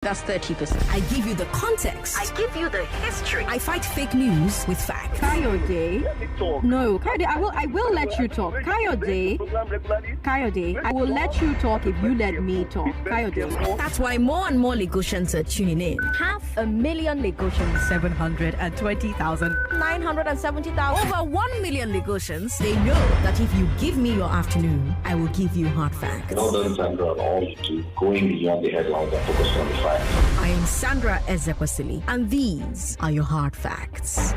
That's 30%. I give you the context. I give you the history. I fight fake news with facts. Kayode. No, Kayode, I will let you talk. Kayode, I will let you talk if you let me talk. Kayode. That's why more and more Lagosians are tuning in. 500,000 Lagosians. 720,000. 970,000. Over 1 million Lagosians, they know that if you give me your afternoon, I will give you hard facts. Well done, Sandra, all to going beyond the headlines and focus on the facts. I am Sandra Ezekwesili, and these are your hard facts.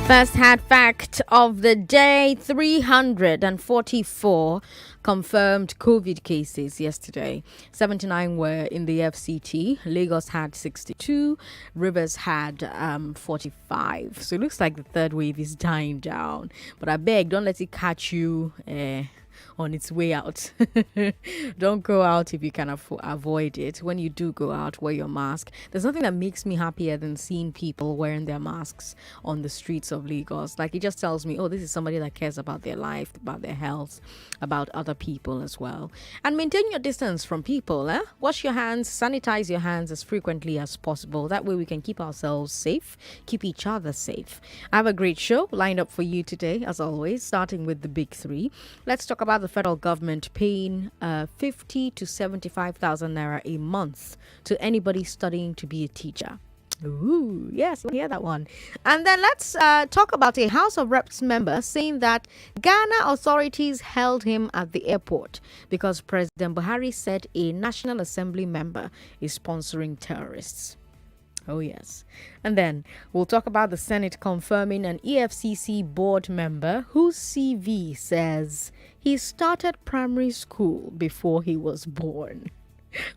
First hard fact of the day: 344 confirmed COVID cases yesterday. 79 were in the FCT. Lagos had 62. Rivers had 45. So it looks like the third wave is dying down. But I beg, don't let it catch you on its way out. Don't go out if you can avoid it. When you do go out, wear your mask. There's nothing that makes me happier than seeing people wearing their masks on the streets of Lagos. Like, it just tells me, oh, this is somebody that cares about their life, about their health, about other people as well. And maintain your distance from people. Wash your hands, sanitize your hands as frequently as possible. That way we can keep ourselves safe, keep each other safe. I have a great show lined up for you today, as always, starting with the big three. Let's talk about the federal government paying 50 to 75,000 naira a month to anybody studying to be a teacher. Ooh, yes, we'll hear that one. And then let's talk about a House of Reps member saying that Ghana authorities held him at the airport because President Buhari said a National Assembly member is sponsoring terrorists. Oh, yes. And then we'll talk about the Senate confirming an EFCC board member whose CV says he started primary school before he was born.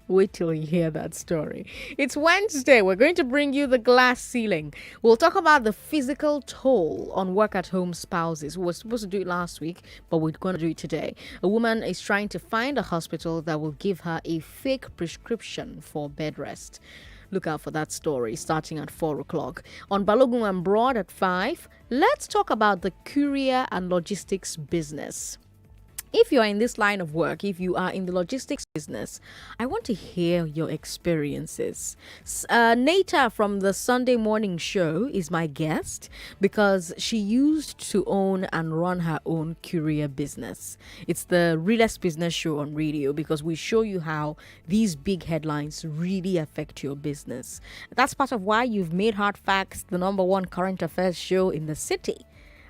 Wait till you hear that story. It's Wednesday. We're going to bring you the glass ceiling. We'll talk about the physical toll on work-at-home spouses. We were supposed to do it last week, but we're going to do it today. A woman is trying to find a hospital that will give her a fake prescription for bed rest. Look out for that story starting at 4 o'clock. On Balogun and Broad at 5, let's talk about the courier and logistics business. If you are in this line of work, if you are in the logistics business, I want to hear your experiences. Nata from the Sunday morning show is my guest because she used to own and run her own courier business. It's the realest business show on radio because we show you how these big headlines really affect your business. That's part of why you've made Hard Facts the number one current affairs show in the city.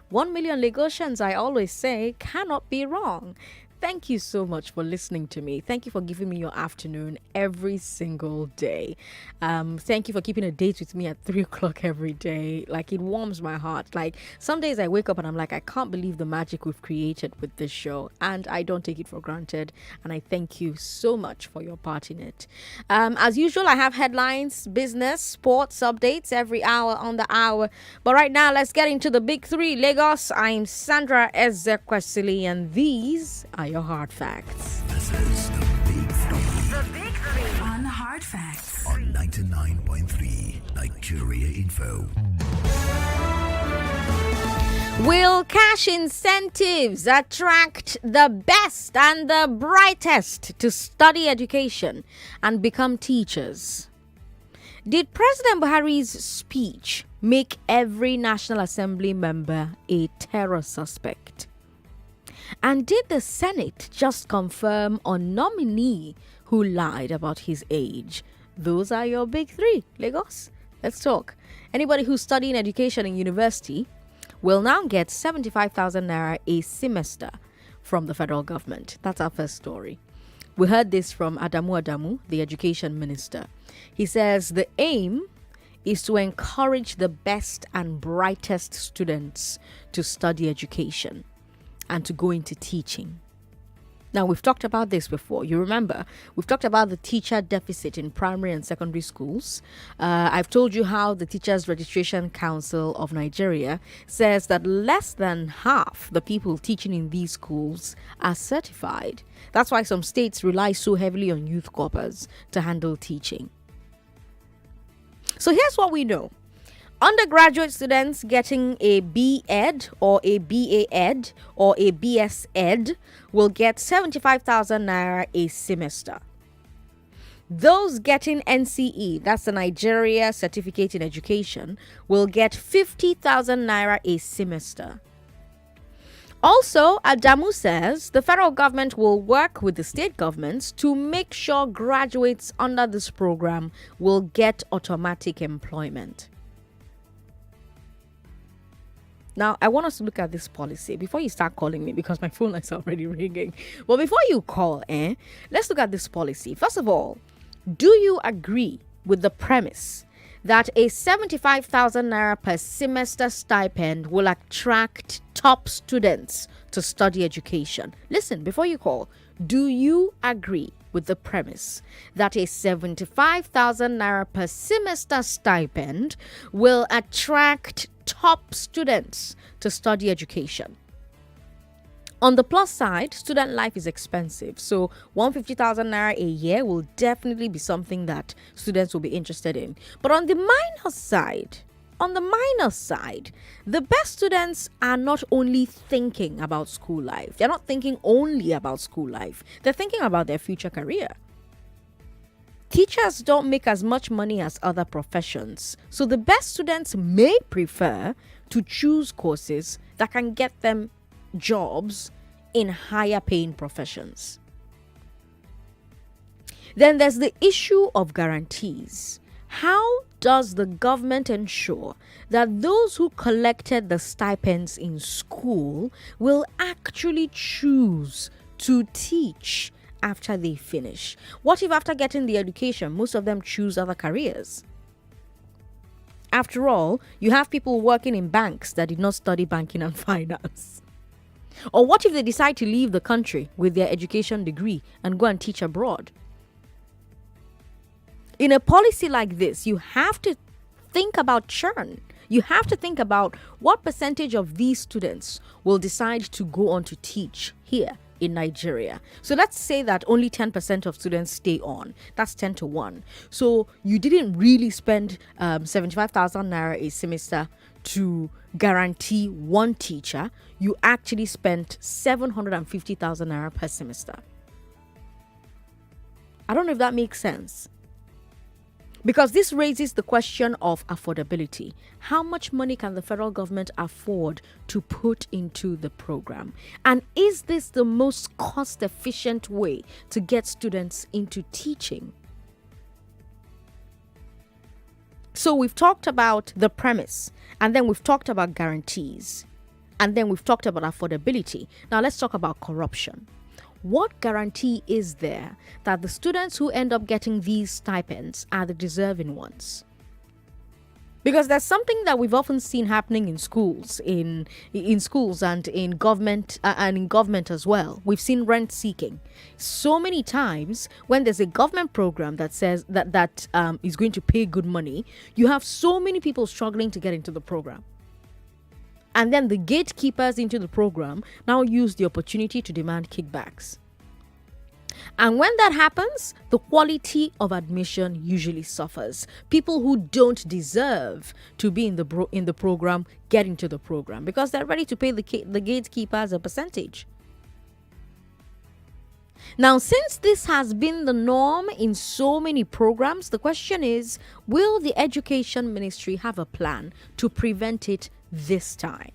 1 million Lagosians, I always say, cannot be wrong. Thank you so much for listening to me. Thank you for giving me your afternoon every single day. Thank you for keeping a date with me at 3 o'clock every day. Like, it warms my heart. Like, some days I wake up and I'm like, I can't believe the magic we've created with this show. And I don't take it for granted. And I thank you so much for your part in it. As usual, I have headlines, business, sports updates every hour on the hour. But right now, let's get into the big three. Lagos, I'm Sandra Ezekwesili, and these are your hard facts. This is the Big Three. The big three. On Hard Facts. On 99.3 Nigeria Info. Will cash incentives attract the best and the brightest to study education and become teachers? Did President Buhari's speech make every National Assembly member a terror suspect? And did the Senate just confirm a nominee who lied about his age? Those are your big three. Lagos, let's talk. Anybody who's studying education in university will now get 75,000 naira a semester from the federal government. That's our first story. We heard this from Adamu, the education minister. He says the aim is to encourage the best and brightest students to study education and to go into teaching. Now, we've talked about this before. You remember, we've talked about the teacher deficit in primary and secondary schools. I've told you how the Teachers Registration Council of Nigeria says that less than half the people teaching in these schools are certified. That's why some states rely so heavily on youth corpers to handle teaching. So here's what we know. Undergraduate students getting a B.Ed or a B.A.Ed or a B.S.Ed will get 75,000 naira a semester. Those getting NCE, that's the Nigeria Certificate in Education, will get 50,000 naira a semester. Also, Adamu says the federal government will work with the state governments to make sure graduates under this program will get automatic employment. Now, I want us to look at this policy before you start calling me, because my phone is already ringing. But before you call, let's look at this policy. First of all, do you agree with the premise that a 75,000 naira per semester stipend will attract top students to study education? Listen, before you call, do you agree with the premise that a 75,000 naira per semester stipend will attract top students to study education? On the plus side, student life is expensive, so 150,000 naira a year will definitely be something that students will be interested in. But on the minus side, the best students are not only thinking about school life. They're not thinking only about school life. They're thinking about their future career. Teachers don't make as much money as other professions, so the best students may prefer to choose courses that can get them jobs in higher paying professions. Then there's the issue of guarantees. How does the government ensure that those who collected the stipends in school will actually choose to teach after they finish? What if after getting the education, most of them choose other careers? After all, you have people working in banks that did not study banking and finance. Or what if they decide to leave the country with their education degree and go and teach abroad? In a policy like this, you have to think about churn. You have to think about what percentage of these students will decide to go on to teach here in Nigeria. So let's say that only 10% of students stay on. That's 10 to 1. So you didn't really spend 75,000 naira a semester to guarantee one teacher. You actually spent 750,000 naira per semester. I don't know if that makes sense. Because this raises the question of affordability. How much money can the federal government afford to put into the program? And is this the most cost-efficient way to get students into teaching? So we've talked about the premise, and then we've talked about guarantees, and then we've talked about affordability. Now let's talk about corruption. What guarantee is there that the students who end up getting these stipends are the deserving ones? Because there's something that we've often seen happening in schools, in schools and in government as well. We've seen rent seeking. So many times when there's a government program that says that is going to pay good money, you have so many people struggling to get into the program. And then the gatekeepers into the program now use the opportunity to demand kickbacks. And when that happens, the quality of admission usually suffers. People who don't deserve to be in the program get into the program because they're ready to pay the gatekeepers a percentage. Now, since this has been the norm in so many programs, the question is, will the Education Ministry have a plan to prevent it this time?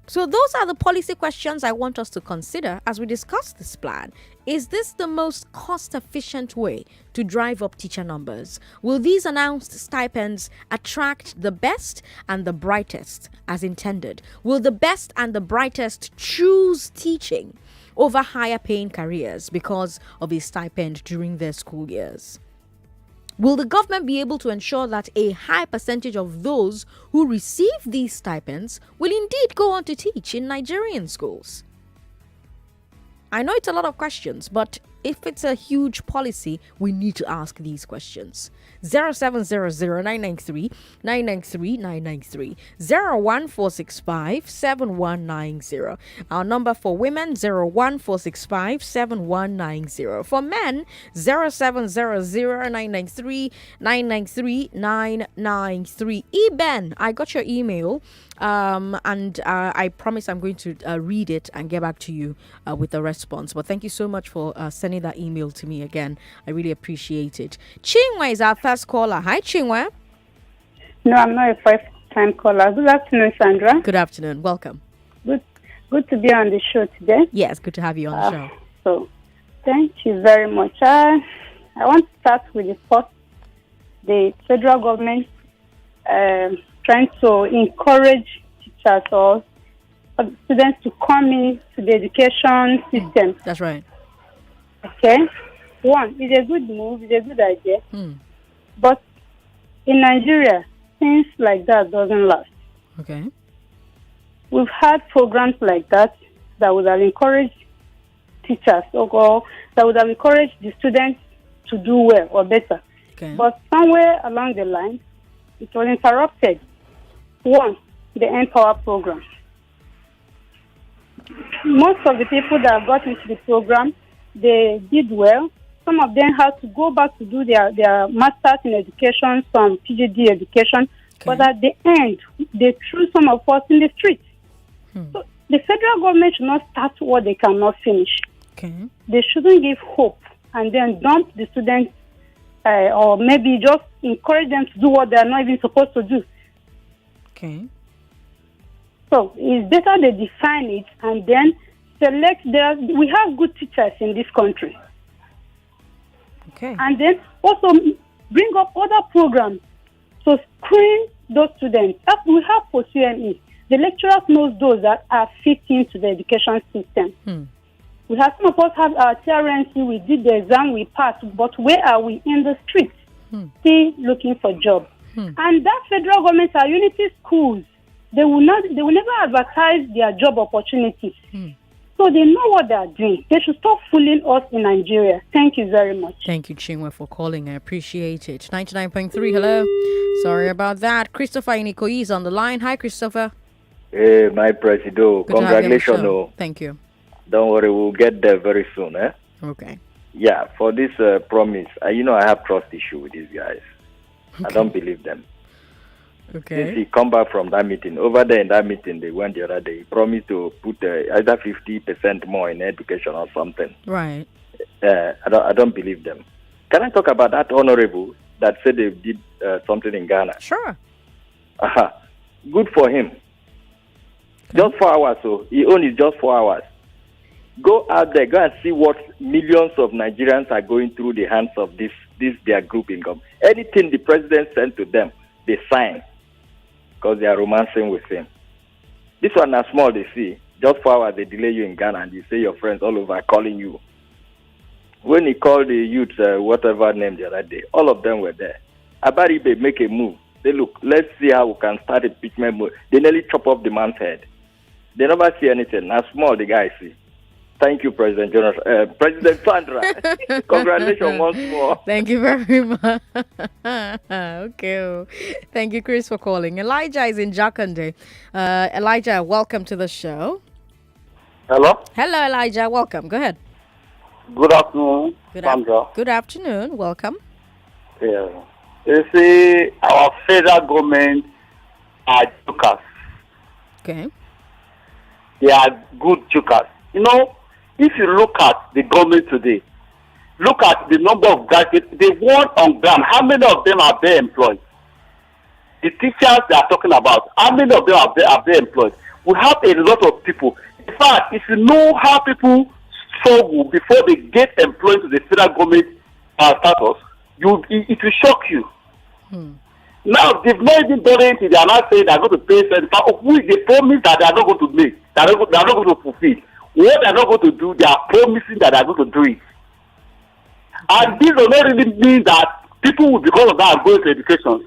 So those are the policy questions I want us to consider as we discuss this plan. Is this the most cost-efficient way to drive up teacher numbers? Will these announced stipends attract the best and the brightest as intended? Will the best and the brightest choose teaching over higher paying careers because of a stipend during their school years? Will the government be able to ensure that a high percentage of those who receive these stipends will indeed go on to teach in Nigerian schools? I know it's a lot of questions, but if it's a huge policy, we need to ask these questions. 0700-993-993 993 01465-7190. Our number for women 01465-7190. For men 0700-993 993. Eben, I got your email. And I promise I'm going to read it and get back to you with a response. But thank you so much for sending that email to me again. I really appreciate it. Chinwe is our first caller. Hi, Chinwe. No, I'm not a first-time caller. Good afternoon, Sandra. Good afternoon. Welcome. Good to be on the show today. Yes, good to have you on the show. So, thank you very much. I want to start with the federal government trying to encourage teachers or students to come into the education system. That's right. Okay. One, it's a good move, it's a good idea. But in Nigeria, things like that doesn't last. Okay. We've had programs like that would have encouraged teachers or that would have encouraged the students to do well or better. Okay. But somewhere along the line, it was interrupted. One, the Empower program. Most of the people that got into the program, they did well. Some of them had to go back to do their masters in education, some PhD education. Okay. But at the end, they threw some of us in the street. So the federal government should not start what they cannot finish. Okay. They shouldn't give hope and then dump the students or maybe just encourage them to do what they are not even supposed to do. Okay. So it's better they define it and then select we have good teachers in this country. Okay. And then also bring up other programs to screen those students. As we have for CME, the lecturers know those that are fit into the education system. We have some of us have our TRNC, we did the exam, we passed, but where are we in the streets? Still looking for jobs. And that federal government, our unity schools, they will never advertise their job opportunities. So they know what they are doing. They should stop fooling us in Nigeria. Thank you very much. Thank you, Chinwe, for calling. I appreciate it. 99.3, hello. Sorry about that. Christopher Inikoyi is on the line. Hi, Christopher. Hey, my Presido. Congratulations. Oh. Thank you. Don't worry, we'll get there very soon. Okay. Yeah, for this promise, I have trust issue with these guys. Okay. I don't believe them. Okay. Since he come back from that meeting, over there in that meeting they went the other day, he promised to put either 50% more in education or something. Right. I don't believe them. Can I talk about that honorable that said they did something in Ghana? Sure. Good for him. Okay. Just 4 hours, so he only just 4 hours. Go out there, go and see what millions of Nigerians are going through the hands of this their group income. Anything the president sent to them, they sign because they are romancing with him. This one is small, they see. Just 4 hours, they delay you in Ghana and you say your friends all over are calling you. When he called the youth, whatever name the other day, all of them were there. Abaribe make a move. They look, let's see how we can start impeachment move. They nearly chop off the man's head. They never see anything. Now small, the guy see. Thank you, President President Sandra. Congratulations once more. Thank you very much. Okay. Thank you, Chris, for calling. Elijah is in Jakande. Elijah, welcome to the show. Hello? Hello, Elijah. Welcome. Go ahead. Good afternoon, Sandra. Good afternoon. Welcome. Yeah. You see, our federal government are jokers. Okay. They are good jokers. You know, if you look at the government today, look at the number of graduates they want on ground. How many of them are they employed? The teachers they are talking about, how many of them are they employed? We have a lot of people. In fact, if you know how people struggle before they get employed to the federal government status, it will shock you. Now, they've not even done anything. They are not saying they are going to pay who is the promise that they are not going to make, they are not going to fulfill. What they are not going to do, they are promising that they are going to do it. And this does not really mean that people will, because of that, go into education.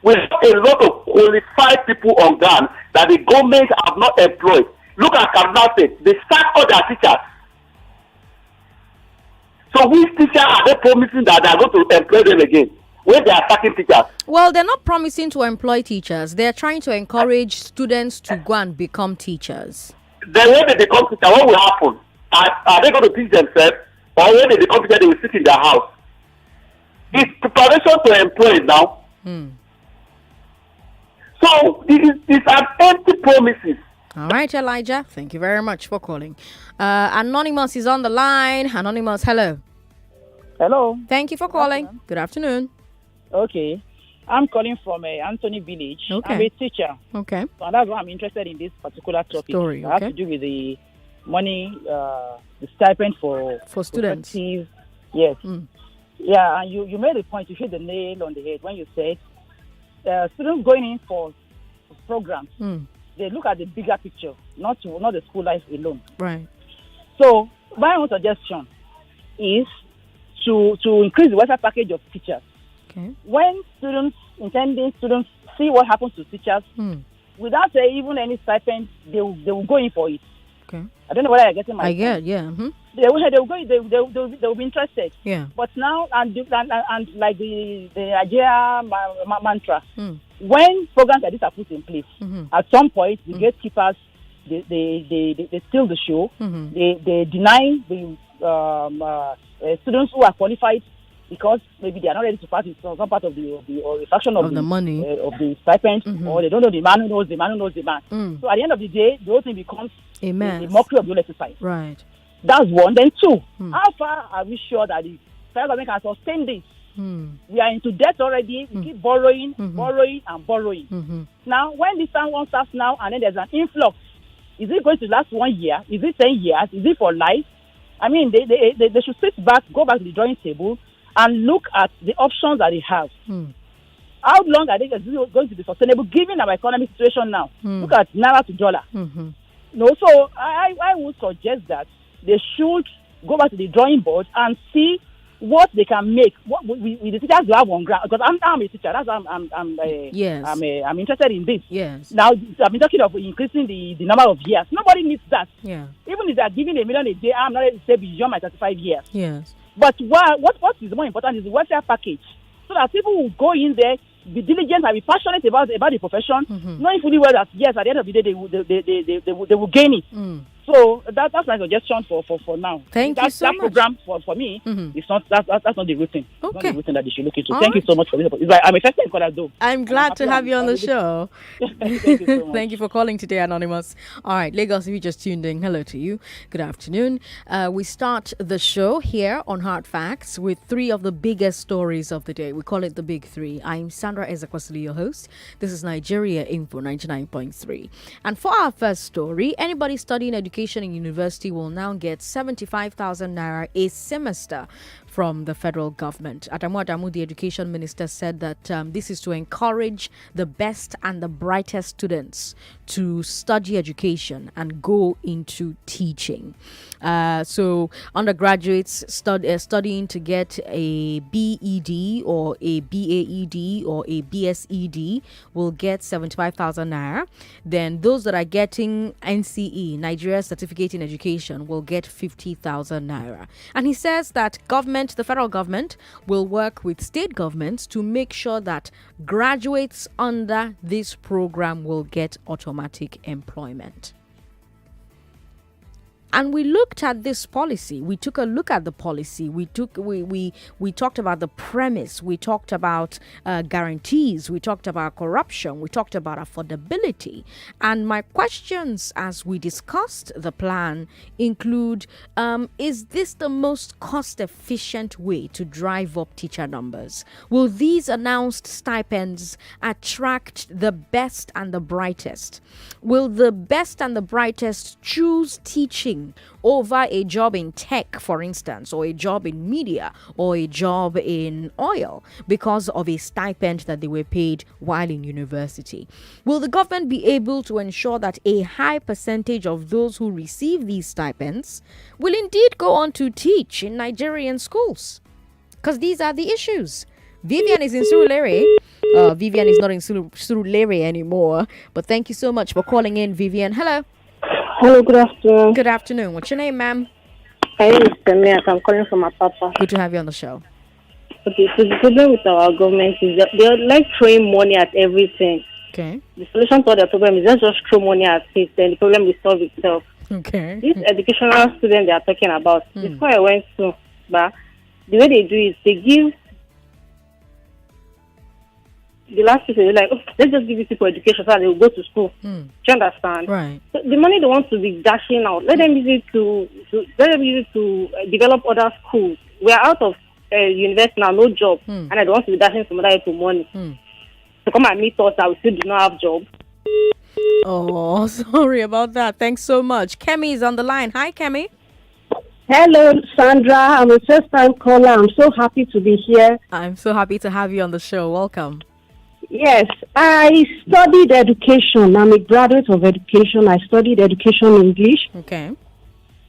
We have a lot of qualified people on ground that the government have not employed. Look at Kaduna State. They sack all their teachers. So which teacher are they promising that they are going to employ them again when they are sacking teachers? Well, they're not promising to employ teachers. They're trying to encourage students to go and become teachers. Then when they become teachers, what will happen? Are they going to teach themselves? Or when they become teachers, they will sit in their house? It's preparation to employ now. So it's an empty promises. All right, Elijah. Thank you very much for calling. Anonymous is on the line. Anonymous, hello. Hello. Thank you for calling. Good afternoon. Okay. I'm calling from Anthony Village. Okay. I'm a teacher. Okay. So that's why I'm interested in this particular topic. Story, It has to do with the money, the stipend for students. Yes. Yeah, and you made a point. You hit the nail on the head when you said students going in for programs. They look at the bigger picture, not the school life alone. Right. So my own suggestion is to increase the welfare package of teachers. Okay. When intending students see what happens to teachers, without even any stipend, they will go in for it. Okay. I don't know whether you're getting my point. I get, yeah. They will be interested. Yeah. But now, and like the Nigeria mantra, when programs like this are put in place, at some point, the gatekeepers, they steal the show. They deny the students who are qualified because maybe they are not ready to pass some part of the fraction of the money of the stipend, or they don't know the man who knows the man who knows the man. So at the end of the day, the whole thing becomes a mockery of the whole exercise. Right. That's one. Then two, how far are we sure that the federal government can sustain this? We are into debt already. We keep borrowing, borrowing, and borrowing. Now, when this time one starts now and then there's an influx, is it going to last 1 year? Is it 10 years? Is it for life? I mean, they should sit back, go back to the drawing table, and look at the options that they have. How long are they going to be sustainable given our economic situation now? Look at naira to dollar. No, so I would suggest that they should go back to the drawing board and see what they can make. What with the teachers you have on ground, because I'm a teacher. That's why I'm interested in this. Yes. Now I've been talking of increasing the number of years. Nobody needs that. Yeah. Even if they are giving $1 million a day, I'm not ready to say beyond my 35 years. Yes. But what is more important is the welfare package, so that people will go in there, be diligent and be passionate about the profession, knowing fully well that yes, at the end of the day they will gain it. So that's my suggestion for now. Thank you so much. That program for me, it's not that's not the root thing. Okay. It's not the root thing that they should look into. All Thank you so much for this. It's like I'm a first time caller though. I'm glad to have you on the show. Thank you so much. Thank you for calling today, Anonymous. All right, Lagos, if you just tuned in, hello to you. Good afternoon. We start the show here on Hard Facts with 3 of the biggest stories of the day. We call it the Big 3. I'm Sandra Ezekwesili, your host. This is Nigeria Info 99.3. And for our first story, anybody studying education in university will now get 75,000 naira a semester from the federal government. Adamu, the education minister, said that this is to encourage the best and the brightest students to study education and go into teaching. So undergraduates studying to get a BEd or a BAEd or a BSEd will get 75,000 naira. Then those that are getting NCE, Nigeria Certificate in Education, will get 50,000 naira. And he says that the federal government will work with state governments to make sure that graduates under this program will get automatic employment. And we looked at this policy. We took a look at the policy. We talked about the premise. We talked about guarantees. We talked about corruption. We talked about affordability. And my questions as we discussed the plan include, is this the most cost-efficient way to drive up teacher numbers? Will these announced stipends attract the best and the brightest? Will the best and the brightest choose teaching over a job in tech, for instance, or a job in media, or a job in oil because of a stipend that they were paid while in university? Will the government be able to ensure that a high percentage of those who receive these stipends will indeed go on to teach in Nigerian schools? Because these are the issues. Vivian is in Surulere. Vivian is not in Surulere anymore. But thank you so much for calling in, Vivian. Hello. Hello, good afternoon. Good afternoon. What's your name, ma'am? My name is Samia. I'm calling from my papa. Good to have you on the show. Okay, so the problem with our government is that they like throwing money at everything. Okay. The solution to the problem is not just throw money at it, then the problem will solve itself. Okay. This educational student they are talking about, the school I went to, but the way they do is they give the last people, they're like, let's just give these people education so that they will go to school. Do you understand? Right. So the money they want to be dashing out, let them use it to develop other schools. We are out of university now, no job, and I don't want to be dashing some other people money. So come and meet us that we still do not have job. Oh, sorry about that. Thanks so much. Kemi is on the line. Hi, Kemi. Hello, Sandra. I'm a first-time caller. I'm so happy to be here. I'm so happy to have you on the show. Welcome. Yes, I studied education. I'm a graduate of education. I studied education English. Okay.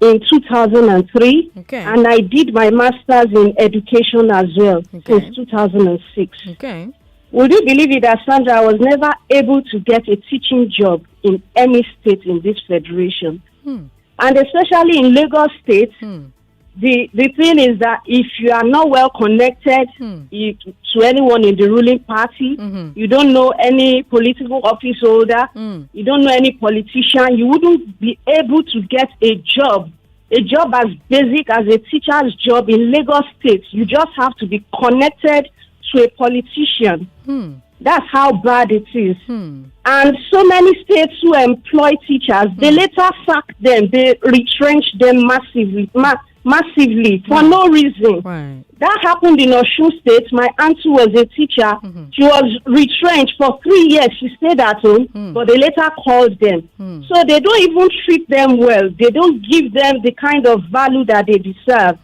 In 2003. Okay. And I did my master's in education as well since 2006. Okay. Would you believe it that, Sandra, I was never able to get a teaching job in any state in this federation? And especially in Lagos State, the thing is that if you are not well connected to anyone in the ruling party, you don't know any political office holder, you don't know any politician, you wouldn't be able to get a job as basic as a teacher's job in Lagos State. You just have to be connected to a politician. That's how bad it is. And so many states who employ teachers, they later sack them, they retrench them massively for no reason. Right. That happened in Osun State. My auntie was a teacher. She was retrenched for 3 years. She stayed at home, but they later called them. So they don't even treat them well. They don't give them the kind of value that they deserve.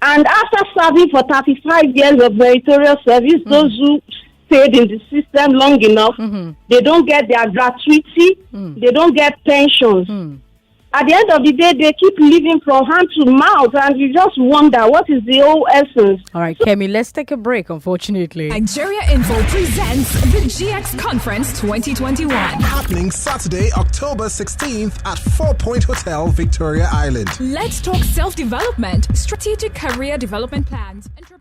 And after serving for 35 years of meritorious service, those who stayed in the system long enough, they don't get their gratuity, they don't get pensions. At the end of the day, they keep living from hand to mouth, and you just wonder, what is the whole essence? All right, Kemi, let's take a break, unfortunately. Nigeria Info presents the GX Conference 2021. Happening Saturday, October 16th at 4 Point Hotel, Victoria Island. Let's talk self-development, strategic career development plans, entrepreneurship.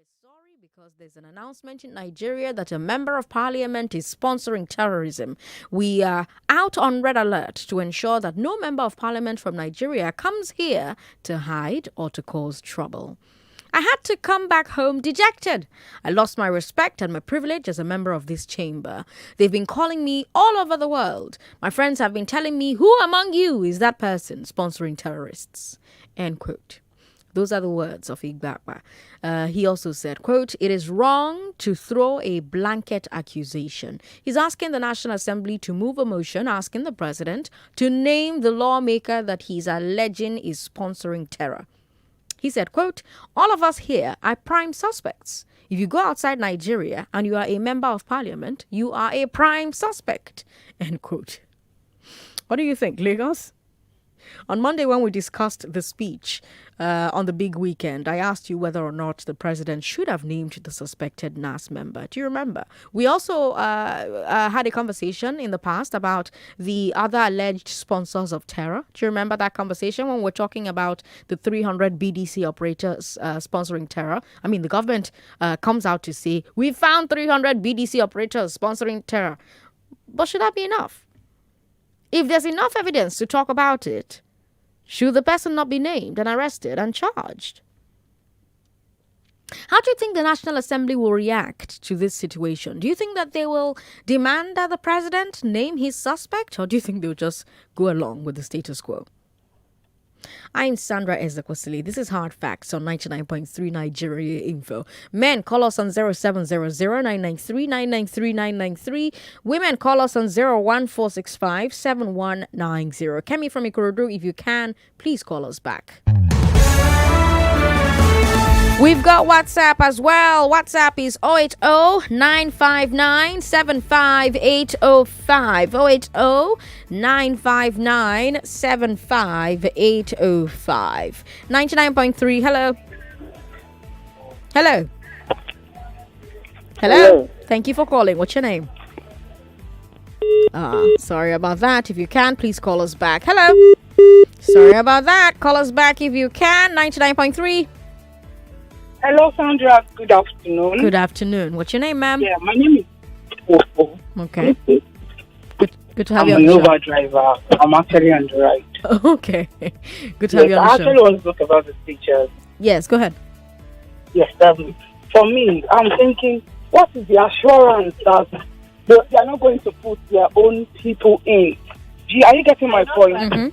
We're sorry because there's an announcement in Nigeria that a member of parliament is sponsoring terrorism. We are out on red alert to ensure that no member of parliament from Nigeria comes here to hide or to cause trouble. I had to come back home dejected. I lost my respect and my privilege as a member of this chamber. They've been calling me all over the world. My friends have been telling me, who among you is that person sponsoring terrorists? End quote. Those are the words of Igbakwa. He also said, quote, it is wrong to throw a blanket accusation. He's asking the National Assembly to move a motion asking the president to name the lawmaker that he's alleging is sponsoring terror. He said, quote, all of us here are prime suspects. If you go outside Nigeria and you are a member of parliament, you are a prime suspect. End quote. What do you think, Lagos? On Monday, when we discussed the speech on the big weekend, I asked you whether or not the president should have named the suspected NASS member. Do you remember? We also had a conversation in the past about the other alleged sponsors of terror. Do you remember that conversation when we're talking about the 300 BDC operators sponsoring terror? I mean, the government comes out to say, we found 300 BDC operators sponsoring terror. But should that be enough? If there's enough evidence to talk about it, should the person not be named and arrested and charged? How do you think the National Assembly will react to this situation? Do you think that they will demand that the president name his suspect, or do you think they'll just go along with the status quo? I'm Sandra Ezekwesili. This is Hard Facts on 99.3 Nigeria Info. Men, call us on 0700-993-993-993. Women, call us on 01465-7190. Kemi from Ikorodu, if you can, please call us back. We've got WhatsApp as well. WhatsApp is 080-959-75805. 080-959-75805. 99.3, hello. Hello. Hello. Thank you for calling. What's your name? Sorry about that. If you can, please call us back. Hello. Sorry about that. Call us back if you can. 99.3. Hello, Sandra. Good afternoon. Good afternoon. What's your name, ma'am? Yeah, my name is Popo. Okay. Good to have you on the show. I'm an Uber driver. I'm actually on the right. Okay. Good to have you on the show. I actually want to talk about the teachers. Yes, go ahead. Yes, for me, I'm thinking, what is the assurance that they are not going to put their own people in? Are you getting my point? Are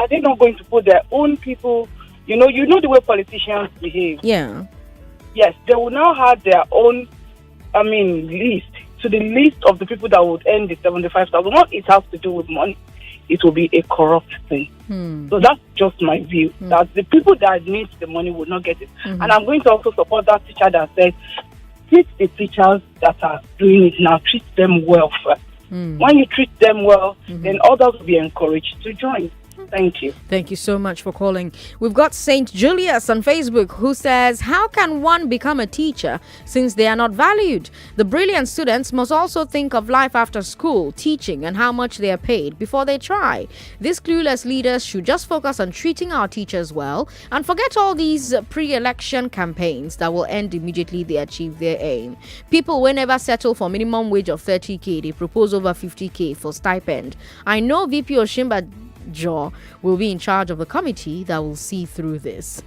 they not going to put their own people? You know the way politicians behave. Yeah. Yes, they will now have their own, list. To the list of the people that would earn the 75,000. What it has to do with money, it will be a corrupt thing. So that's just my view. That the people that need the money will not get it. And I'm going to also support that teacher that said, treat the teachers that are doing it now. Treat them well first. When you treat them well, then others will be encouraged to join. Thank you. Thank you so much for calling. We've got St. Julius on Facebook who says, how can one become a teacher since they are not valued? The brilliant students must also think of life after school, teaching, and how much they are paid before they try. These clueless leaders should just focus on treating our teachers well and forget all these pre-election campaigns that will end immediately they achieve their aim. People will never settle for minimum wage of 30k. They propose over 50k for stipend. I know VP Oshimba Jaw will be in charge of the committee that will see through this.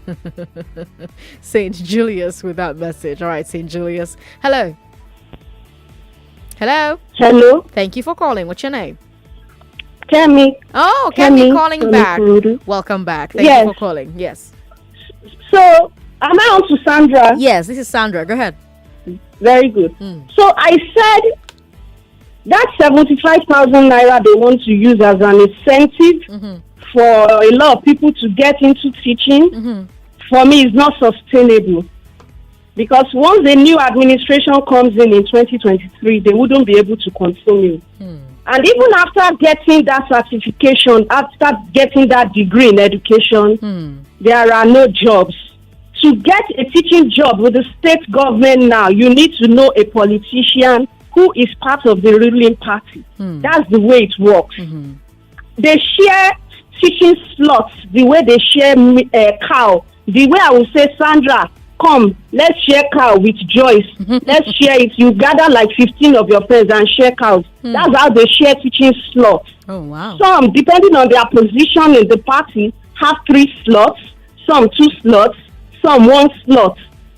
St. Julius with that message. All right, St. Julius. Hello. Hello. Hello. Thank you for calling. What's your name? Kemi. Oh, Kemi calling back. Welcome back. Thank you for calling. Yes. So, am I on to Sandra? Yes, this is Sandra. Go ahead. Very good. So, I said that 75,000 naira they want to use as an incentive for a lot of people to get into teaching, for me, is not sustainable. Because once the new administration comes in 2023, they wouldn't be able to continue. And even after getting that certification, after getting that degree in education, there are no jobs. To get a teaching job with the state government now, you need to know a politician who is part of the ruling party. That's the way it works. They share teaching slots the way they share cow. The way I will say, Sandra, come, let's share cow with Joyce. Let's share it. You gather like 15 of your friends and share cows. That's how they share teaching slots. Oh, wow. Some, depending on their position in the party, have 3 slots, some 2 slots, some 1 slot.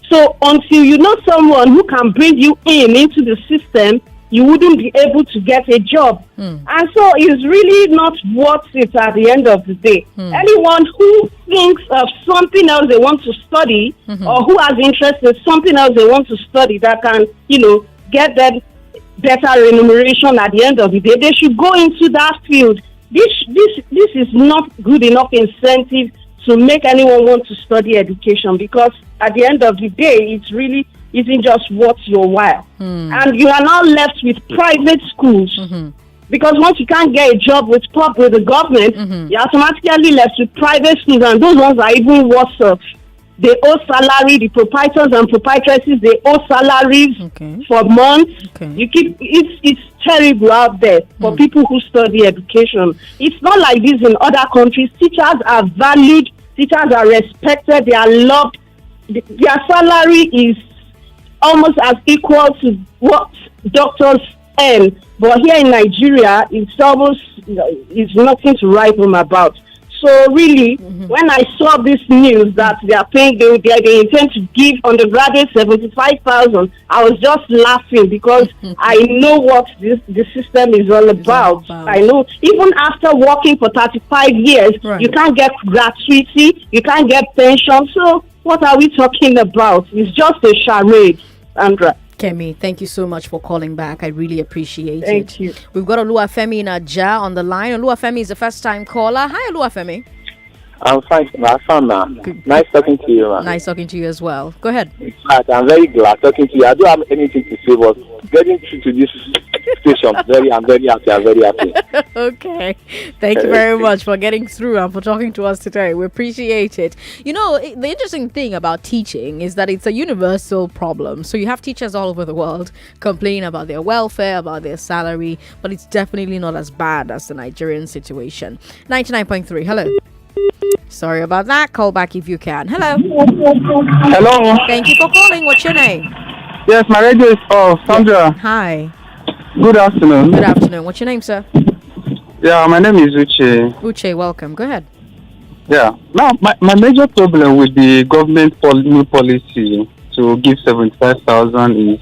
So until you know someone who can bring you into the system, you wouldn't be able to get a job. And so it's really not worth it at the end of the day. Anyone who thinks of something else they want to study or who has interest in something else they want to study that can, get them better remuneration at the end of the day, they should go into that field. This is not good enough incentive to make anyone want to study education, because at the end of the day, it really isn't just worth your while. And you are now left with private schools, because once you can't get a job with the government, you're automatically left with private schools, and those ones are even worse off. They owe salary, the proprietors and proprietresses, they owe salaries for months. It's terrible out there for people who study education. It's not like this in other countries. Teachers are valued, teachers are respected, they are loved. Their salary is almost as equal to what doctors earn. But here in Nigeria, it's almost, it's nothing to write home about. So really, when I saw this news that they are paying, they intend to give undergraduates 75,000, I was just laughing, because I know what the system is all about. I know even after working for 35 years, you can't get gratuity, you can't get pension. So what are we talking about? It's just a charade, Sandra. Kemi, thank you so much for calling back. I really appreciate it. Thank you. We've got Oluwafemi in Aja on the line. Oluwafemi is a first-time caller. Hi, Oluwafemi. I'm fine, ma'am. Nice talking to you, ma'am. Nice talking to you as well. Go ahead. I'm very glad talking to you. I don't have anything to say, but getting through to this station, I'm very happy. I'm very happy. Okay. Thank you very much for getting through and for talking to us today. We appreciate it. The interesting thing about teaching is that it's a universal problem. So you have teachers all over the world complaining about their welfare, about their salary, but it's definitely not as bad as the Nigerian situation. 99.3. Hello. Sorry about that. Call back if you can. Hello. Hello. Thank you for calling. What's your name? Yes, my radio is off. Sandra. Hi. Good afternoon. Good afternoon. What's your name, sir? Yeah, my name is Uche. Uche, welcome. Go ahead. Yeah. Now, my major problem with the government new policy to give 75,000 is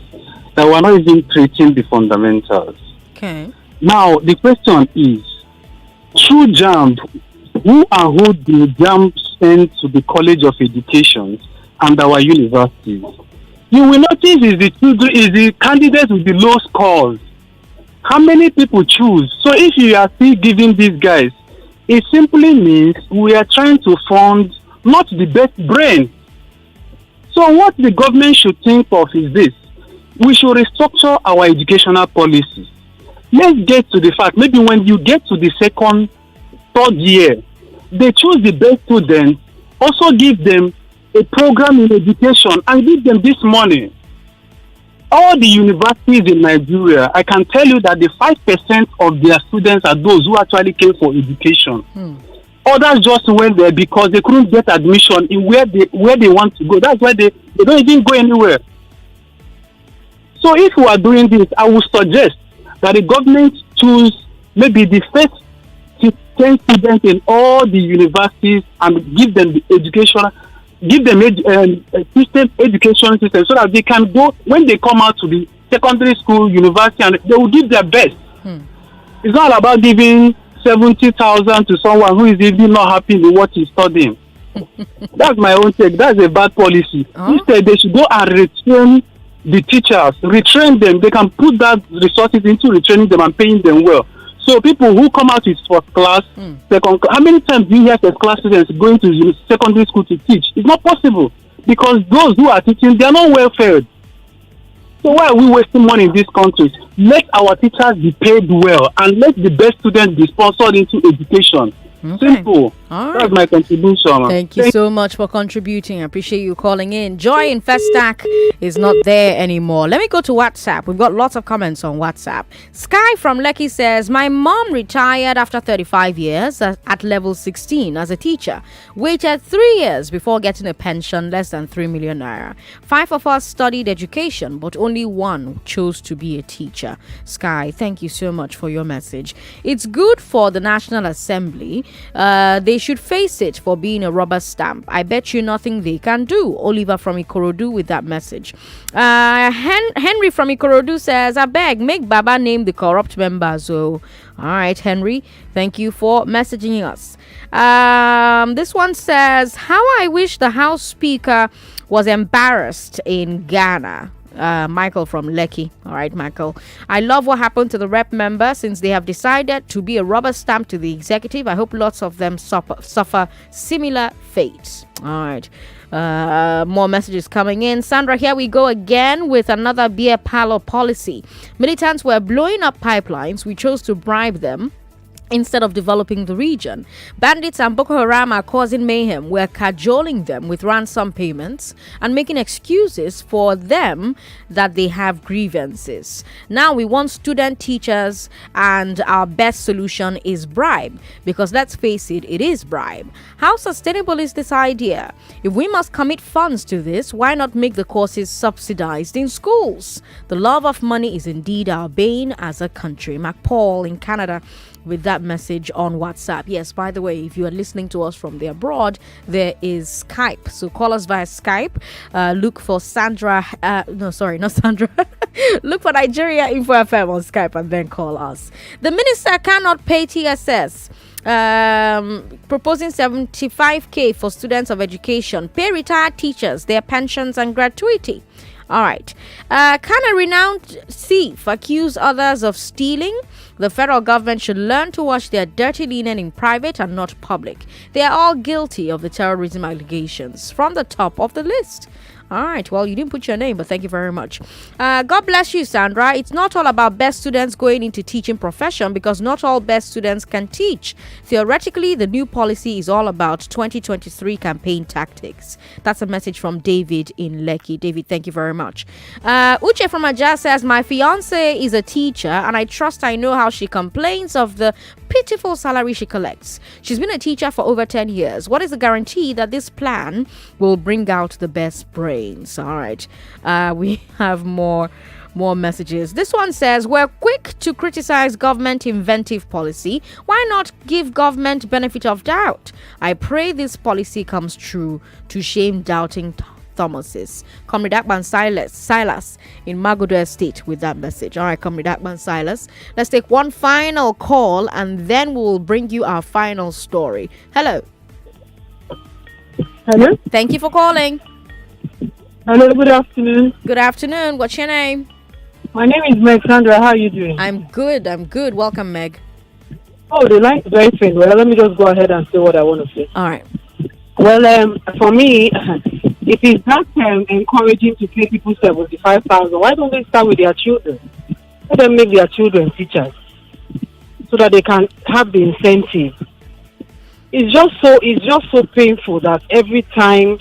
that we're not even treating the fundamentals. Okay. Now, the question is, through JAMB, who the JAMB send to the College of Education and our universities? You will notice is the candidates with the low scores. How many people choose? So if you are still giving these guys, it simply means we are trying to fund not the best brain. So what the government should think of is this: we should restructure our educational policies. Let's get to the fact, maybe when you get to the second, third year, they choose the best students, also give them a program in education and give them this money. All the universities in Nigeria, I can tell you that the 5% of their students are those who actually came for education. Others just went there because they couldn't get admission in where they want to go. That's why they don't even go anywhere. So if we are doing this, I would suggest that the government choose maybe the first 10 students in all the universities and give them the education, give them education system, so that they can go, when they come out to the secondary school, university, and they will give their best. It's not about giving 70,000 to someone who is even not happy with what he's studying. That's my own take. That's a bad policy. Instead, they should go and retrain the teachers, retrain them. They can put that resources into retraining them and paying them well. So people who come out with first class, second, how many times do you hear first class students going to secondary school to teach? It's not possible, because those who are teaching, they are not well fed. So why are we wasting money in these countries? Let our teachers be paid well, and let the best students be sponsored into education. Simple. All right. That's my contribution. Thank you so much for contributing. I appreciate you calling in. Joy in Festac is not there anymore. Let me go to WhatsApp. We've got lots of comments on WhatsApp. Sky from Lekki says, my mom retired after 35 years at level 16 as a teacher. Waited 3 years before getting a pension less than 3 million naira. 5 of us studied education, but only one chose to be a teacher. Sky, thank you so much for your message. It's good for the National Assembly. They should face it for being a rubber stamp. I bet you nothing they can do. Oliver from Ikorodu with that message. Henry from Ikorodu says, I beg, make Baba name the corrupt members. So, all right, Henry, thank you for messaging us. This one says, how I wish the House Speaker was embarrassed in Ghana. Michael from Lekki. All right, Michael. I love what happened to the rep member since they have decided to be a rubber stamp to the executive. I hope lots of them suffer similar fates. All right. More messages coming in. Sandra, here we go again with another beer parlor policy. Militants were blowing up pipelines. We chose to bribe them instead of developing the region. Bandits and Boko Haram are causing mayhem. We're cajoling them with ransom payments and making excuses for them that they have grievances. Now we want student teachers, and our best solution is bribe, because let's face it, it is bribe. How sustainable is this idea? If we must commit funds to this, why not make the courses subsidized in schools? The love of money is indeed our bane as a country. MacPaul in Canada with that message on WhatsApp. Yes, by the way, if you are listening to us from the abroad, there is Skype. So call us via Skype. Look for Sandra. No, sorry, not Sandra. Look for Nigeria Info FM on Skype and then call us. The minister cannot pay TSS. Proposing 75k for students of education. Pay retired teachers their pensions and gratuity. All right. Can a renowned thief accuse others of stealing? The federal government should learn to wash their dirty linen in private and not public. They are all guilty of the terrorism allegations from the top of the list. All right. Well, you didn't put your name, but thank you very much. God bless you, Sandra. It's not all about best students going into teaching profession, because not all best students can teach. Theoretically, the new policy is all about 2023 campaign tactics. That's a message from David in Lekki. David, thank you very much. Uche from Aja says, my fiance is a teacher and I trust I know how she complains of the pitiful salary she collects. She's been a teacher for over 10 years. What is the guarantee that this plan will bring out the best brains? All right. We have more messages. This one says, we're quick to criticize government inventive policy. Why not give government benefit of doubt? I pray this policy comes true to shame doubting Thomases. Comrade Akban Silas in Magodo Estate with that message. All right, Comrade Akban Silas. Let's take one final call and then we'll bring you our final story. Hello. Hello. Thank you for calling. Hello, good afternoon. Good afternoon. What's your name? My name is Meg. Sandra, how are you doing? I'm good. Welcome, Meg. Oh, the line is very faint. Well, let me just go ahead and say what I want to say. All right. Well, for me, if it's not encouraging to pay people 75,000, why don't they start with their children? Let them make their children teachers so that they can have the incentive. It's just so painful that every time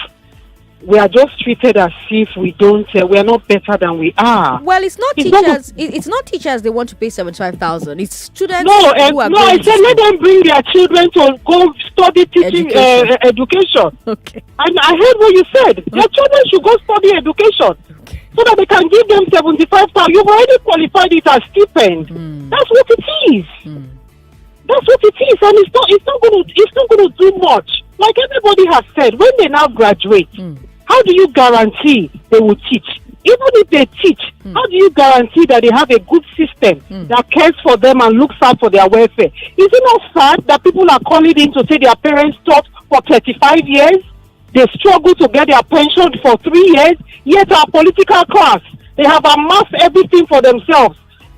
we are just treated as if we are not better than we are. Well, it's not teachers. It's not teachers. They want to pay 75,000. It's students. I said let them bring their children to go study teaching education. Okay. And I heard what you said. Their children should go study education so that they can give them 75,000. You've already qualified it as stipend. That's what it is. That's what it is, and it's not going to do much. Like everybody has said, when they now graduate, how do you guarantee they will teach? Even if they teach, how do you guarantee that they have a good system that cares for them and looks out for their welfare? Is it not sad that people are calling in to say their parents taught for 35 years? They struggle to get their pension for 3 years, yet our political class, they have amassed everything for themselves.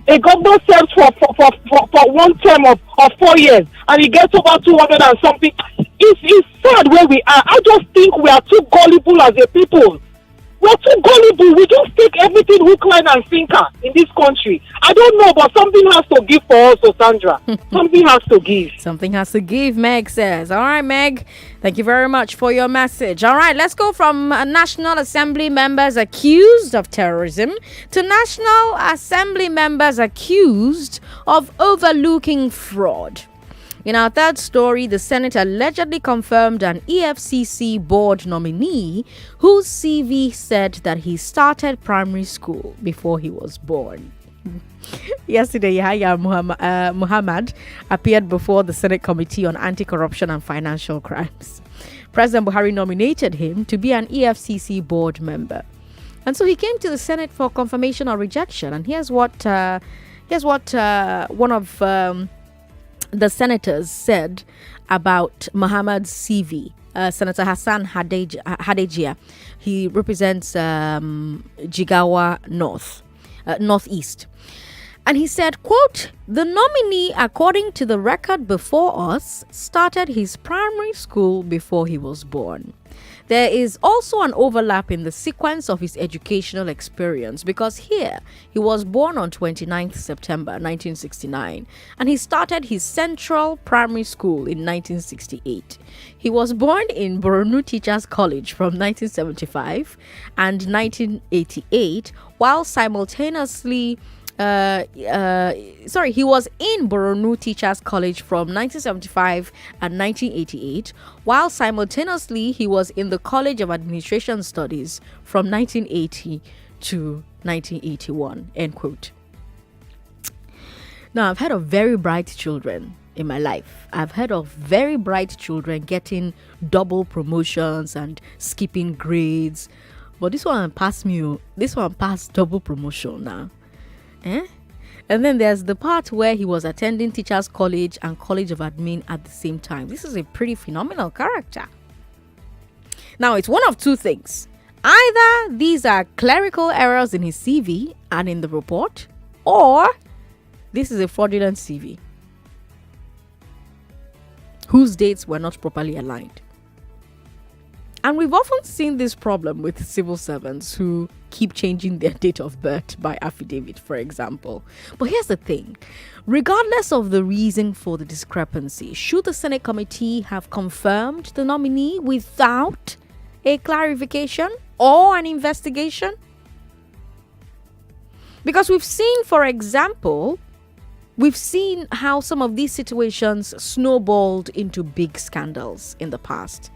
A governor serves for one term of 4 years, and he gets over 200 and something. It's sad where we are. I just think we are too gullible as a people. We're too gullible. We just take everything hook, line, and sinker in this country. I don't know, but something has to give for us, Sandra. Something has to give. Something has to give, Meg says. All right, Meg. Thank you very much for your message. All right, let's go from National Assembly members accused of terrorism to National Assembly members accused of overlooking fraud. In our third story, the Senate allegedly confirmed an EFCC board nominee whose CV said that he started primary school before he was born. Yesterday, Yahya Muhammad appeared before the Senate Committee on Anti-Corruption and Financial Crimes. President Buhari nominated him to be an EFCC board member. And so he came to the Senate for confirmation or rejection. And here's what one of the senators said about Muhammad's CV. Senator Hassan Hadejia. He represents Jigawa Northeast. And he said, quote, "The nominee, according to the record before us, started his primary school before he was born. There is also an overlap in the sequence of his educational experience because here he was born on 29th September 1969 and he started his central primary school in 1968. He was born in Borno Teachers College from 1975 and 1988 while simultaneously he was in Borno Teachers College from 1975 and 1988, while simultaneously he was in the College of Administration Studies from 1980 to 1981, end quote. Now, I've heard of very bright children in my life. I've heard of very bright children getting double promotions and skipping grades. But this one passed double promotion now. And then there's the part where he was attending Teachers College and College of Admin at the same time. This is a pretty phenomenal character. Now, it's one of two things. Either these are clerical errors in his CV and in the report, or this is a fraudulent CV whose dates were not properly aligned. And we've often seen this problem with civil servants who keep changing their date of birth by affidavit, for example. But here's the thing. Regardless of the reason for the discrepancy, should the Senate committee have confirmed the nominee without a clarification or an investigation? Because we've seen, for example, how some of these situations snowballed into big scandals in the past.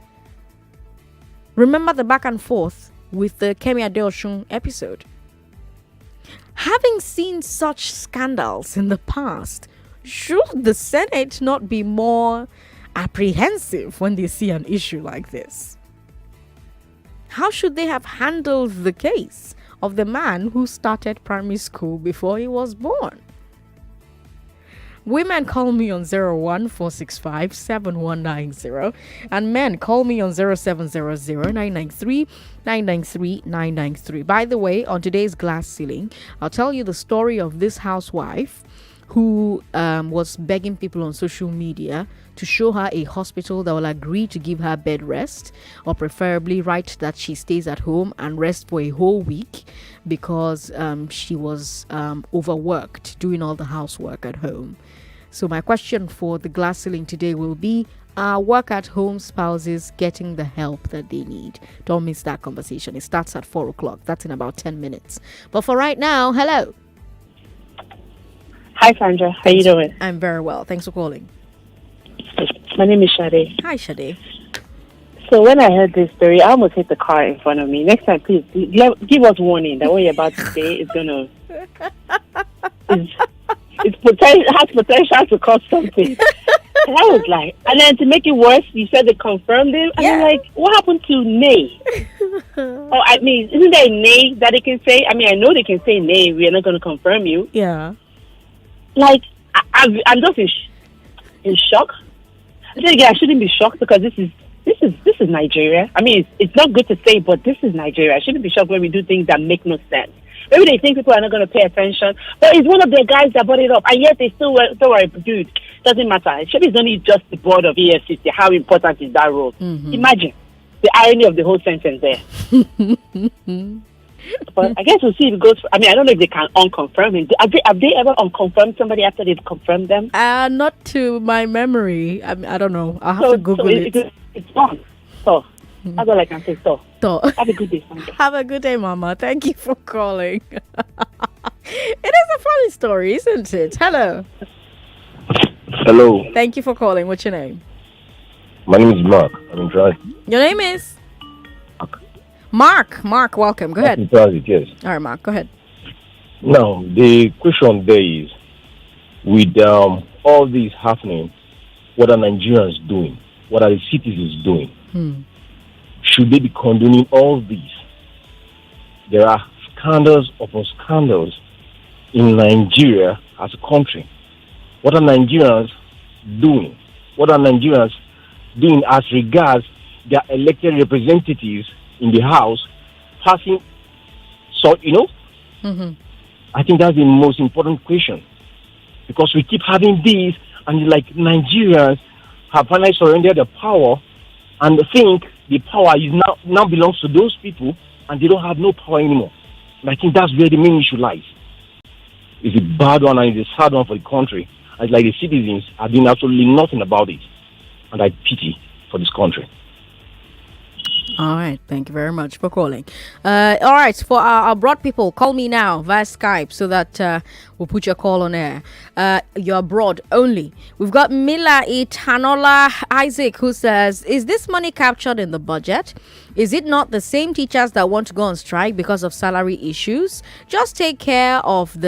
Remember the back and forth with the Kemi Adeosun episode. Having seen such scandals in the past, should the Senate not be more apprehensive when they see an issue like this? How should they have handled the case of the man who started primary school before he was born? Women call me on 014657190 and men call me on 0700-993-993-993. By the way, on today's glass ceiling, I'll tell you the story of this housewife who was begging people on social media to show her a hospital that will agree to give her bed rest, or preferably write that she stays at home and rest for a whole week because she was overworked doing all the housework at home. So my question for the glass ceiling today will be, are work-at-home spouses getting the help that they need? Don't miss that conversation. It starts at 4 o'clock. That's in about 10 minutes. But for right now, hello. Hi, Sandra. How you doing? I'm very well. Thanks for calling. My name is Shade. Hi, Shade. So when I heard this story, I almost hit the car in front of me. Next time, please give us warning that what you're about to say is going to... It has potential to cause something. And I was like, and then to make it worse, you said they confirmed him. And I'm like, what happened to nay? Oh, I mean, isn't there a nay that they can say? I mean, I know they can say nay. We are not going to confirm you. Yeah. Like, I'm just in shock. I think I shouldn't be shocked because this is Nigeria. I mean, it's not good to say, but this is Nigeria. I shouldn't be shocked when we do things that make no sense. Maybe they think people are not going to pay attention, but it's one of the guys that brought it up, and yet they still were, dude, doesn't matter. It's only just the board of EFCC. How important is that role? Mm-hmm. Imagine. the irony of the whole sentence there. But I guess we'll see if it goes. I mean, I don't know if they can unconfirm it. Have they ever unconfirmed somebody after they've confirmed them? Not to my memory. I don't know. I'll have to Google it. It's on. So that's all I can say. So have a good day, Sandra. Have a good day, Mama. Thank you for calling. It is a funny story, isn't it? Hello. Hello. Thank you for calling. What's your name? My name is Mark. I'm in Drive. Your name is? Mark. Mark, welcome. Go ahead. Yes. All right, Mark, go ahead. Now, the question there is, with all this happening, what are Nigerians doing? What are the citizens doing? Should they be condoning all this? There are scandals upon scandals in Nigeria as a country. What are Nigerians doing? What are Nigerians doing as regards their elected representatives in the House passing? So, I think that's the most important question. Because we keep having this, and like Nigerians have finally surrendered their power and think the power is now belongs to those people, and they don't have no power anymore. And I think that's where the main issue lies. It's a bad one, and it's a sad one for the country. And like the citizens are doing absolutely nothing about it. And I pity for this country. All right. Thank you very much for calling. All right. For our abroad people, call me now via Skype so that we'll put your call on air. You're abroad only. We've got Mila Itanola Isaac who says, is this money captured in the budget? Is it not the same teachers that want to go on strike because of salary issues? Just take care of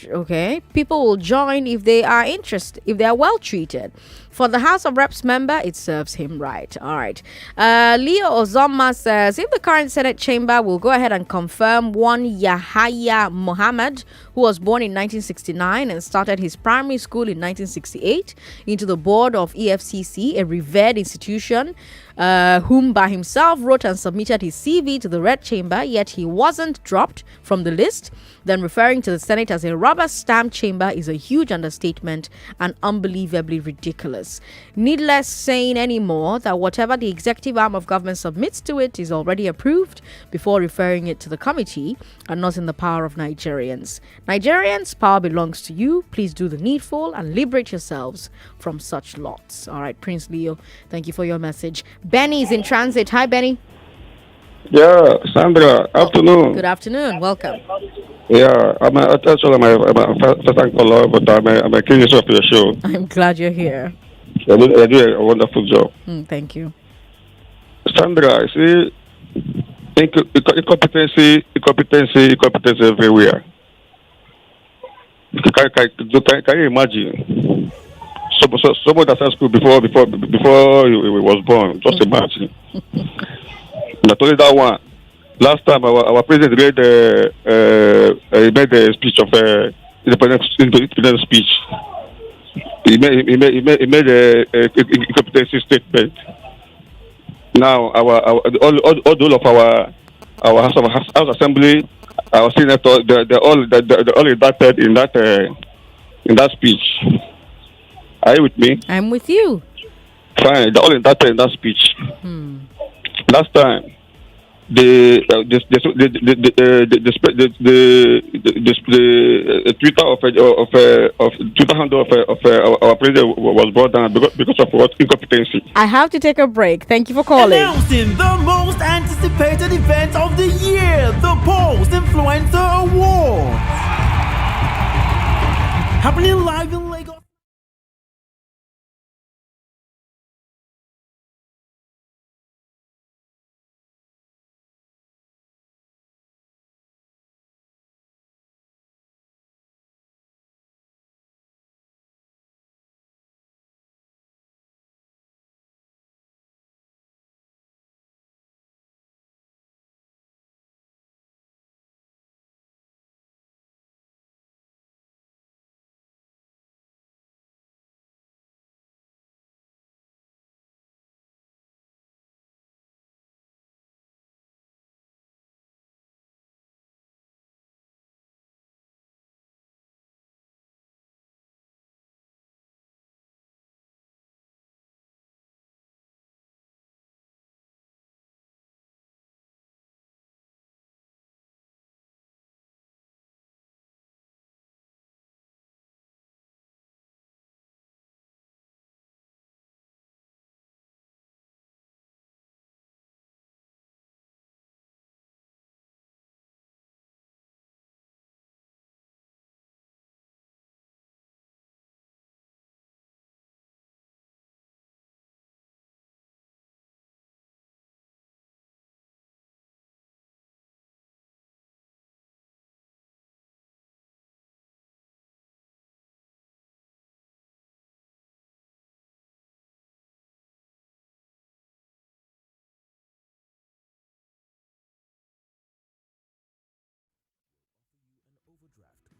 okay, people will join if they are interested, if they are well treated. For the House of Reps member, it serves him right. All right. Leo Ozoma says, if the current Senate chamber will go ahead and confirm one Yahaya Mohammed, who was born in 1969 and started his primary school in 1968, into the board of EFCC, a revered institution, whom by himself wrote and submitted his CV to the Red Chamber, yet he wasn't dropped from the list, then referring to the Senate as a rubber stamp chamber is a huge understatement and unbelievably ridiculous. Needless saying anymore that whatever the executive arm of government submits to it is already approved before referring it to the committee and not in the power of Nigerians. Nigerians, power belongs to you. Please do the needful and liberate yourselves from such lots. All right, Prince Leo, thank you for your message. Benny is in transit. Hi, Benny. Yeah, Sandra, afternoon. Good afternoon. Welcome. Yeah, I'm a first time caller, but I'm a curious of your show. I'm glad you're here. You do a wonderful job. Thank you. Sandra, see, incompetency everywhere. Can you imagine? Somebody that started school before he was born. Just imagine. Not only that one. Last time our president made a speech of independence speech. He made a incompetency statement. Now all of our House Assembly, our senators, they're all indicted in that speech. Are you with me? I'm with you. Fine, they're all indicted in that speech. Last time, the Twitter handle of our president was brought down because of what incompetency. I have to take a break. Thank you for calling. Announcing the most anticipated event of the year, the Post Influencer Awards, happening live in Lagos.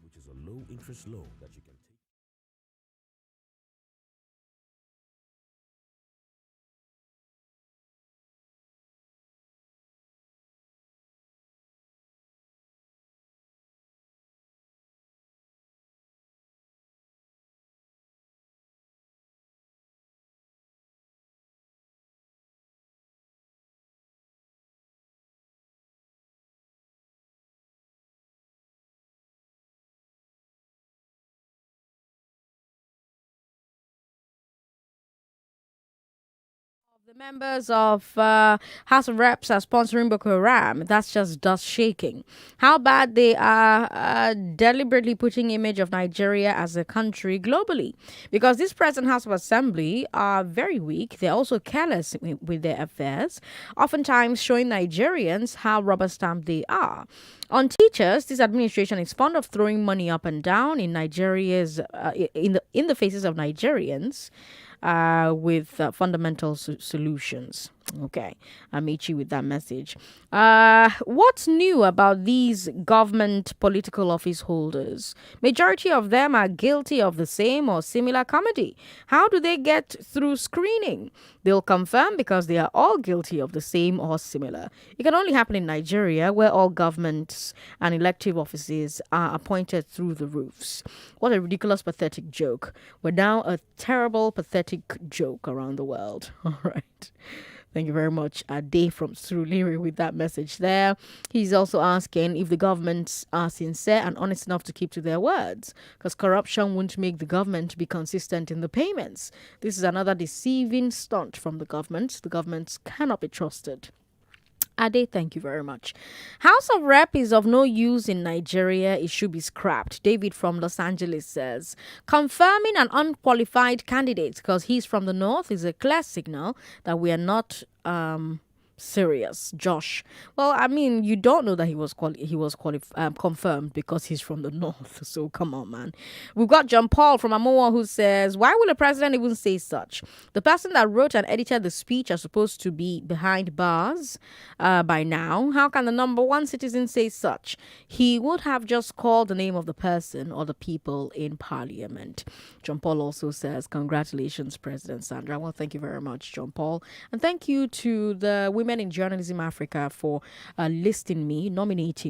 which is a low interest loan that you can take. The members of House of Reps are sponsoring Boko Haram. That's just dust shaking. How bad they are deliberately putting image of Nigeria as a country globally. Because this present House of Assembly are very weak. They're also careless with their affairs, oftentimes showing Nigerians how rubber stamped they are. On teachers, this administration is fond of throwing money up and down in Nigeria's in the faces of Nigerians. With fundamental solutions. Okay, I meet you with that message. What's new about these government political office holders? Majority of them are guilty of the same or similar comedy. How do they get through screening? They'll confirm because they are all guilty of the same or similar. It can only happen in Nigeria, where all governments and elective offices are appointed through the roofs. What a ridiculous, pathetic joke. We're now a terrible, pathetic joke around the world. All right. Thank you very much, Ade from Surulere, with that message there. He's also asking if the governments are sincere and honest enough to keep to their words, because corruption won't make the government be consistent in the payments. This is another deceiving stunt from the government. The governments cannot be trusted. Ade, thank you very much. House of Rep is of no use in Nigeria. It should be scrapped. David from Los Angeles says, confirming an unqualified candidate because he's from the north is a clear signal that we are not serious. Josh, well, I mean, you don't know that he was confirmed because he's from the north. So come on, man. We've got John Paul from Amoa who says, why will a president even say such? The person that wrote and edited the speech are supposed to be behind bars by now. How can the number one citizen say such? He would have just called the name of the person or the people in parliament. John Paul also says, congratulations, President Sandra. Well, thank you very much, John Paul. And thank you to the Women in Journalism Africa for nominating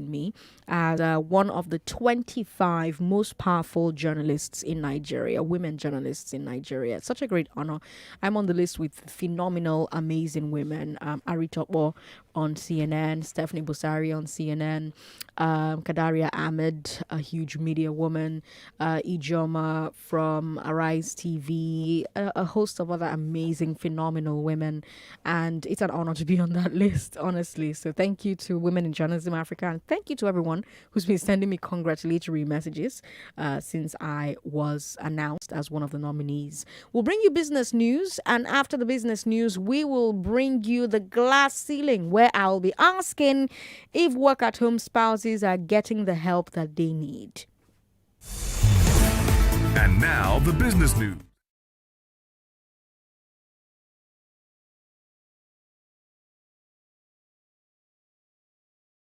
me as one of the 25 most powerful journalists in Nigeria, women journalists in Nigeria. It's such a great honor. I'm on the list with phenomenal, amazing women. Ari Tokbo on CNN, Stephanie Busari on CNN, Kadaria Ahmed, a huge media woman, Ijoma from Arise TV, a host of other amazing, phenomenal women. And it's an honor to be on that list, honestly. So thank you to Women in Journalism Africa, and thank you to everyone who's been sending me congratulatory messages since I was announced as one of the nominees. We'll bring you business news, and after the business news, we will bring you the glass ceiling, where I'll be asking if work-at-home spouses are getting the help that they need. And now the business news.